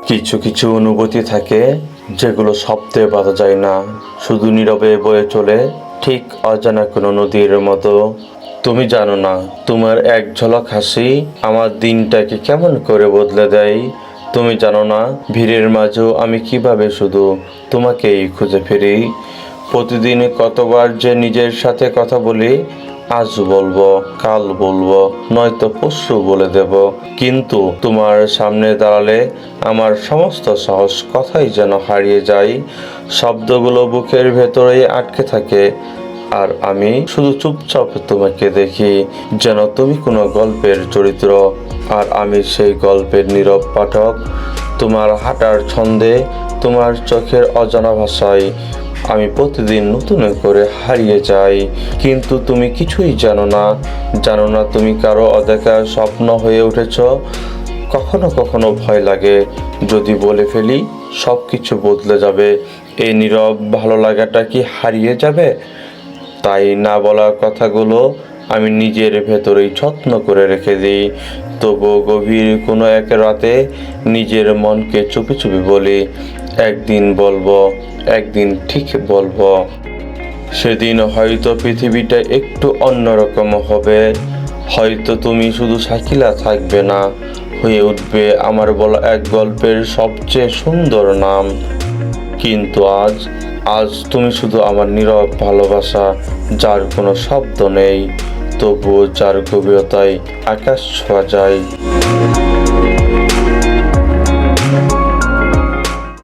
কিছু কিছু অনুভূতি থাকে যেগুলো শব্দে বাঁধা যায় না, শুধু নীরবে বয়ে চলে, ঠিক অজানা কোনো নদীর মতো। তুমি জানো না, তোমার এক ঝলক হাসি আমার দিনটাকে কেমন করে বদলে দেয়। তুমি জানো না, ভিড়ের মাঝেও আমি কিভাবে শুধু তোমাকেই খুঁজে ফিরি। প্রতিদিন কতবার যে নিজের সাথে কথা বলি, আজ বলবো, কাল বলবো, নয়তো পরশু বলে দেব, কিন্তু তোমার সামনে দাঁড়ালে আমার সমস্ত সাহস কথাই যেন হারিয়ে যায়। শব্দগুলো বুকের ভেতরেই আটকে থাকে, আর আমি শুধু চুপচাপ তোমাকে দেখি, যেন তুমি কোনো গল্পের চরিত্র আর আমি সেই গল্পের নীরব পাঠক। তোমার হাঁটার ছন্দে, তোমার চোখের অজানা ভাষায় আমি প্রতিদিন নতুন করে হারিয়ে যাই, কিন্তু তুমি কিছুই জানো না। জানো না, তুমি কারো অদেখা স্বপ্ন হয়ে উঠেছ। কখনো কখনো ভয় লাগে, যদি বলে ফেলি সব কিছু বদলে যাবে, এই নীরব ভালো লাগাটা কি হারিয়ে যাবে। তাই না বলা কথাগুলো আমি নিজের ভেতরেই যত্ন করে রেখে দিই। তবুও গভীর কোনো এক রাতে নিজের মনকে চুপি চুপি বলি, একদিন বলবো, একদিন ঠিক বলবো। সেদিন হয়তো পৃথিবীটা একটু অন্যরকম হবে, হয়তো তুমি শুধু শাকিলা থাকবে না, হয়ে উঠবে আমার বলা এক গল্পের সবচেয়ে সুন্দর নাম। কিন্তু আজ, আজ তুমি শুধু আমার নীরব ভালোবাসা, যার কোনো শব্দ নেই, তবুও যার গভীরতায় আকাশ ছোঁয়া যায়।